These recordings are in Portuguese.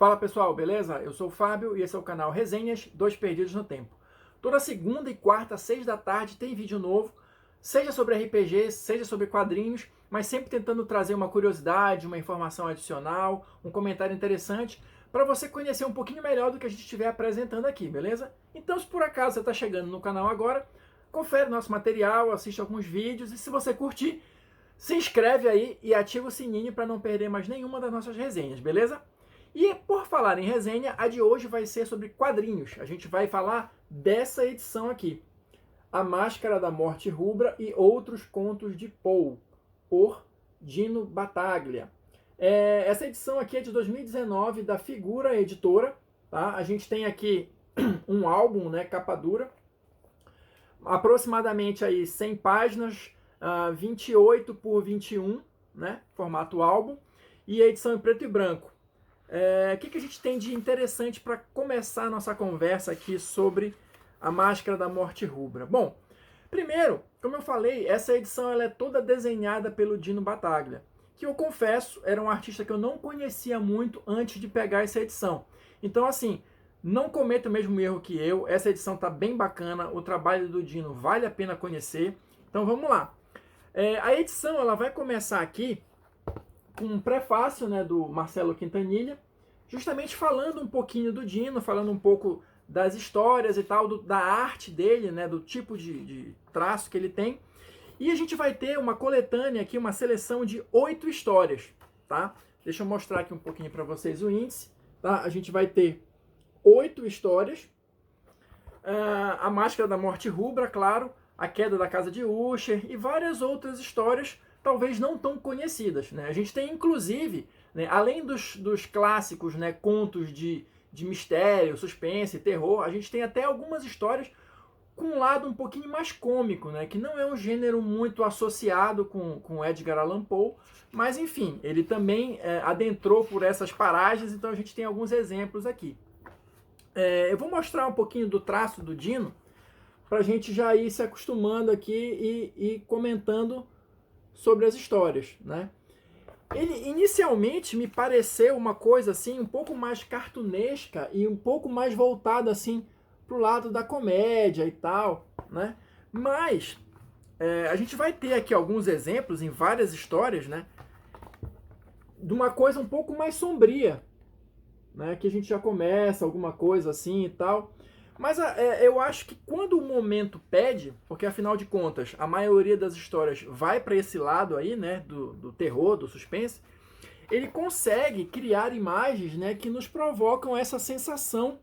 Fala pessoal, beleza? Eu sou o Fábio e esse é o canal Resenhas Dois Perdidos no Tempo. Toda segunda e quarta, 6 da tarde, tem vídeo novo, seja sobre RPG, seja sobre quadrinhos, mas sempre tentando trazer uma curiosidade, uma informação adicional, um comentário interessante, para você conhecer um pouquinho melhor do que a gente estiver apresentando aqui, beleza? Então, se por acaso você está chegando no canal agora, confere nosso material, assiste alguns vídeos e se você curtir, se inscreve aí e ativa o sininho para não perder mais nenhuma das nossas resenhas, beleza? E por falar em resenha, a de hoje vai ser sobre quadrinhos. A gente vai falar dessa edição aqui, A Máscara da Morte Rubra e Outros Contos de Poe, por Dino Battaglia. Essa edição aqui é de 2019, da Figura Editora. Tá? A gente tem aqui um álbum, né, capa dura, aproximadamente aí 100 páginas, 28 por 21, né, formato álbum, e a edição em preto e branco. O que a gente tem de interessante para começar a nossa conversa aqui sobre A Máscara da Morte Rubra? Bom, primeiro, como eu falei, essa edição ela é toda desenhada pelo Dino Battaglia, que eu confesso, era um artista que eu não conhecia muito antes de pegar essa edição. Então, assim, não cometa o mesmo erro que eu, essa edição tá bem bacana, o trabalho do Dino vale a pena conhecer. Então vamos lá. A edição ela vai começar aqui com um prefácio, né, do Marcelo Quintanilha, justamente falando um pouquinho do Dino, falando um pouco das histórias e tal, da arte dele, né, do tipo de traço que ele tem. E a gente vai ter uma coletânea aqui, uma seleção de 8 histórias, tá? Deixa eu mostrar aqui um pouquinho para vocês o índice, tá? A gente vai ter 8 histórias. A Máscara da Morte Rubra, claro, A Queda da Casa de Usher e várias outras histórias talvez não tão conhecidas, né? A gente tem, inclusive, né, além dos clássicos, né, contos de mistério, suspense, terror, a gente tem até algumas histórias com um lado um pouquinho mais cômico, né, que não é um gênero muito associado com Edgar Allan Poe, mas enfim, ele também adentrou por essas paragens, então a gente tem alguns exemplos aqui. Eu vou mostrar um pouquinho do traço do Dino, para a gente já ir se acostumando aqui e comentando sobre as histórias, né? Ele inicialmente me pareceu uma coisa assim um pouco mais cartunesca e um pouco mais voltada assim pro lado da comédia e tal, né? Mas a gente vai ter aqui alguns exemplos em várias histórias, né? De uma coisa um pouco mais sombria, né? Que a gente já começa alguma coisa assim e tal. Mas eu acho que quando o momento pede, porque afinal de contas a maioria das histórias vai para esse lado aí, né, do terror, do suspense, ele consegue criar imagens, né, que nos provocam essa sensação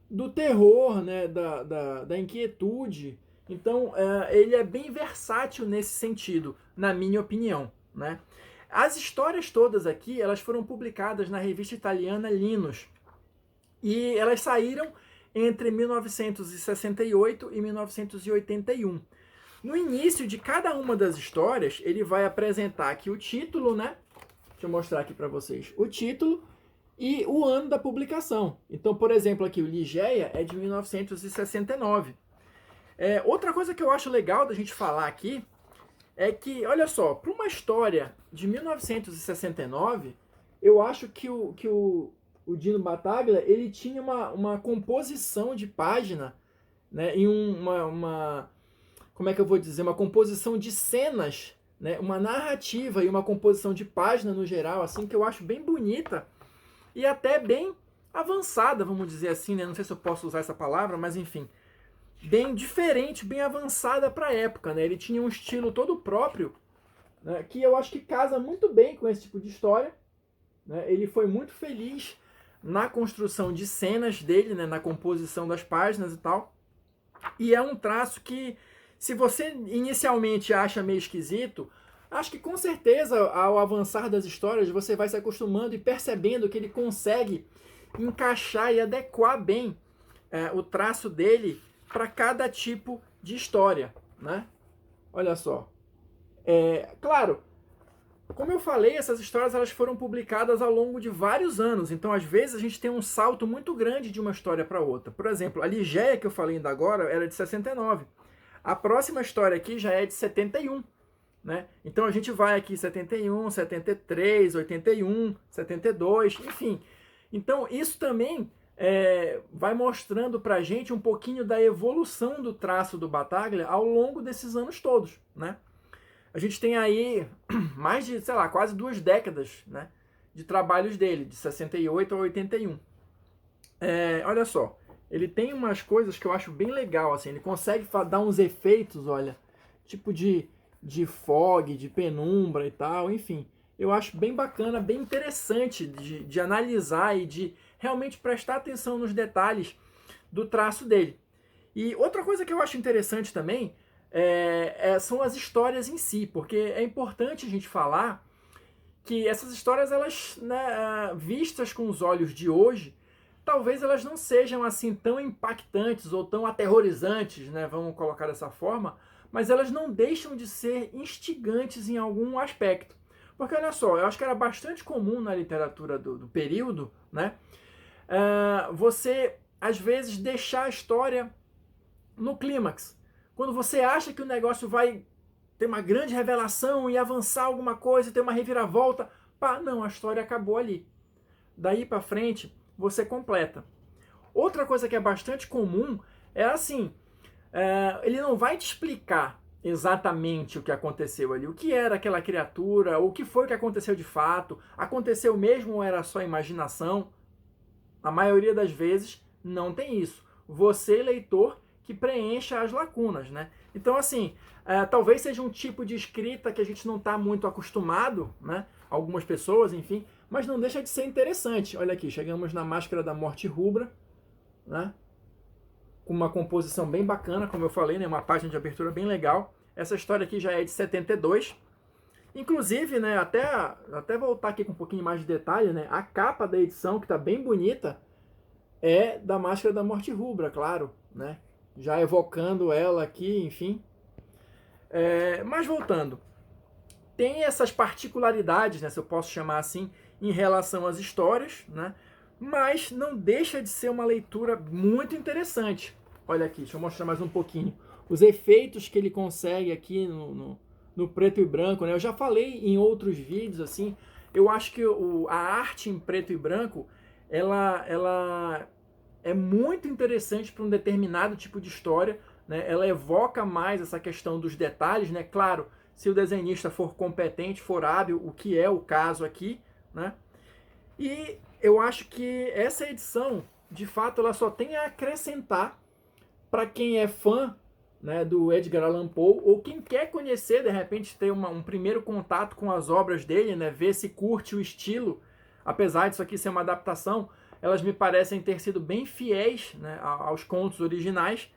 do terror, né, da inquietude. Então ele é bem versátil nesse sentido, na minha opinião, né? As histórias todas aqui, elas foram publicadas na revista italiana Linus e elas saíram entre 1968 e 1981. No início de cada uma das histórias, ele vai apresentar aqui o título, né? Deixa eu mostrar aqui para vocês o título e o ano da publicação. Então, por exemplo, aqui o Ligeia é de 1969. Outra coisa que eu acho legal da gente falar aqui é que, olha só, para uma história de 1969, eu acho que o Dino Battaglia, ele tinha uma composição de página, né, em como é que eu vou dizer, uma composição de cenas, né, uma narrativa e uma composição de página no geral, assim, que eu acho bem bonita e até bem avançada, vamos dizer assim, né, não sei se eu posso usar essa palavra, mas enfim, bem diferente, bem avançada para a época, né, ele tinha um estilo todo próprio, né, que eu acho que casa muito bem com esse tipo de história, né, ele foi muito feliz na construção de cenas dele, né, na composição das páginas e tal. E é um traço que, se você inicialmente acha meio esquisito, acho que com certeza, ao avançar das histórias, você vai se acostumando e percebendo que ele consegue encaixar e adequar bem o traço dele para cada tipo de história, né? Olha só. Claro, como eu falei, essas histórias elas foram publicadas ao longo de vários anos, então às vezes a gente tem um salto muito grande de uma história para outra. Por exemplo, a Ligeia que eu falei ainda agora era de 69. A próxima história aqui já é de 71, né? Então a gente vai aqui 71, 73, 81, 72, enfim. Então, isso também vai mostrando para a gente um pouquinho da evolução do traço do Battaglia ao longo desses anos todos, né? A gente tem aí mais de, sei lá, quase 2 décadas, né, de trabalhos dele, de 68 a 81. Olha só, ele tem umas coisas que eu acho bem legal, assim, ele consegue dar uns efeitos, olha, tipo de fog, de penumbra e tal, enfim. Eu acho bem bacana, bem interessante de analisar e de realmente prestar atenção nos detalhes do traço dele. E outra coisa que eu acho interessante também são as histórias em si, porque é importante a gente falar que essas histórias, elas, né, vistas com os olhos de hoje, talvez elas não sejam assim tão impactantes ou tão aterrorizantes, né, vamos colocar dessa forma, mas elas não deixam de ser instigantes em algum aspecto. Porque olha só, eu acho que era bastante comum na literatura do período, né, você às vezes deixar a história no clímax. Quando você acha que o negócio vai ter uma grande revelação e avançar alguma coisa, ter uma reviravolta, pá, não, a história acabou ali. Daí para frente, você completa. Outra coisa que é bastante comum é assim, ele não vai te explicar exatamente o que aconteceu ali, o que era aquela criatura, o que foi que aconteceu de fato, aconteceu mesmo ou era só imaginação. A maioria das vezes não tem isso. Você, leitor, que preencha as lacunas, né? Então, assim, talvez seja um tipo de escrita que a gente não está muito acostumado, né? Algumas pessoas, enfim, mas não deixa de ser interessante. Olha aqui, chegamos na Máscara da Morte Rubra, né? Com uma composição bem bacana, como eu falei, né? Uma página de abertura bem legal. Essa história aqui já é de 72. Inclusive, né, até voltar aqui com um pouquinho mais de detalhe, né? A capa da edição, que está bem bonita, é da Máscara da Morte Rubra, claro, né? Já evocando ela aqui, enfim. Mas voltando, tem essas particularidades, né, se eu posso chamar assim, em relação às histórias, né? Mas não deixa de ser uma leitura muito interessante. Olha aqui, deixa eu mostrar mais um pouquinho. Os efeitos que ele consegue aqui no preto e branco, né? Eu já falei em outros vídeos, assim, eu acho que a arte em preto e branco, ela é muito interessante para um determinado tipo de história, né? Ela evoca mais essa questão dos detalhes, né? Claro, se o desenhista for competente, for hábil, o que é o caso aqui, né? E eu acho que essa edição, de fato, ela só tem a acrescentar para quem é fã, né, do Edgar Allan Poe, ou quem quer conhecer, de repente, ter um primeiro contato com as obras dele, né, ver se curte o estilo, apesar disso aqui ser uma adaptação, elas me parecem ter sido bem fiéis, né, aos contos originais,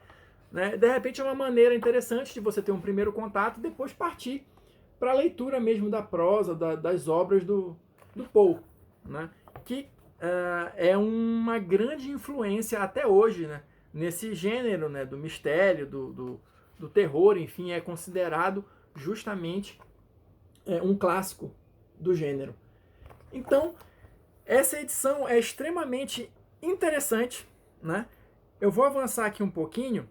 né? De repente é uma maneira interessante de você ter um primeiro contato e depois partir para a leitura mesmo da prosa, das obras do Poe, né? Que é uma grande influência até hoje, né? Nesse gênero, né? Do mistério, do terror, enfim, é considerado justamente um clássico do gênero. Então, essa edição é extremamente interessante, né? Eu vou avançar aqui um pouquinho.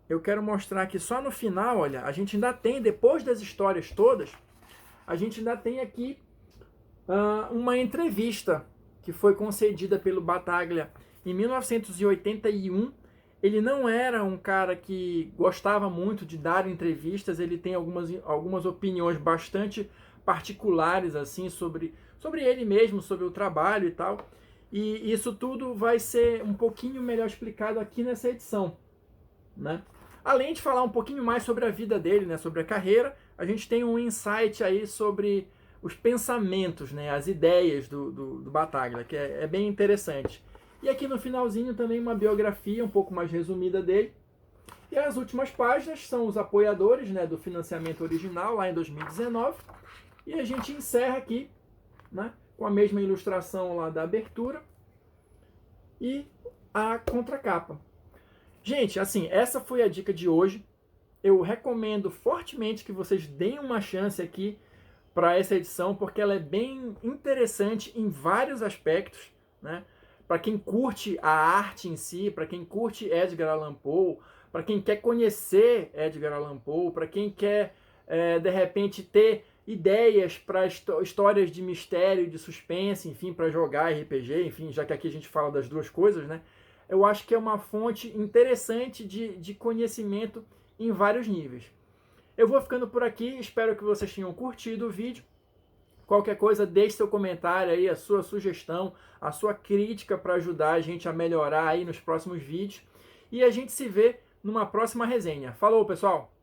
Eu quero mostrar que só no final, olha, a gente ainda tem, depois das histórias todas, a gente ainda tem aqui uma entrevista que foi concedida pelo Battaglia em 1981. Ele não era um cara que gostava muito de dar entrevistas, ele tem algumas opiniões bastante particulares assim sobre ele mesmo, sobre o trabalho e tal. E isso tudo vai ser um pouquinho melhor explicado aqui nessa edição, né? Além de falar um pouquinho mais sobre a vida dele, né, sobre a carreira, a gente tem um insight aí sobre os pensamentos, né, as ideias do Battaglia, que é bem interessante. E aqui no finalzinho também uma biografia um pouco mais resumida dele. E as últimas páginas são os apoiadores, né, do financiamento original, lá em 2019. E a gente encerra aqui, né, com a mesma ilustração lá da abertura e a contracapa. Gente, assim, essa foi a dica de hoje. Eu recomendo fortemente que vocês deem uma chance aqui para essa edição, porque ela é bem interessante em vários aspectos, né? Para quem curte a arte em si, para quem curte Edgar Allan Poe, para quem quer conhecer Edgar Allan Poe, para quem quer, de repente, ter ideias para histórias de mistério, de suspense, enfim, para jogar RPG, enfim, já que aqui a gente fala das duas coisas, né? Eu acho que é uma fonte interessante de conhecimento em vários níveis. Eu vou ficando por aqui, espero que vocês tenham curtido o vídeo. Qualquer coisa, deixe seu comentário aí, a sua sugestão, a sua crítica para ajudar a gente a melhorar aí nos próximos vídeos. E a gente se vê numa próxima resenha. Falou, pessoal!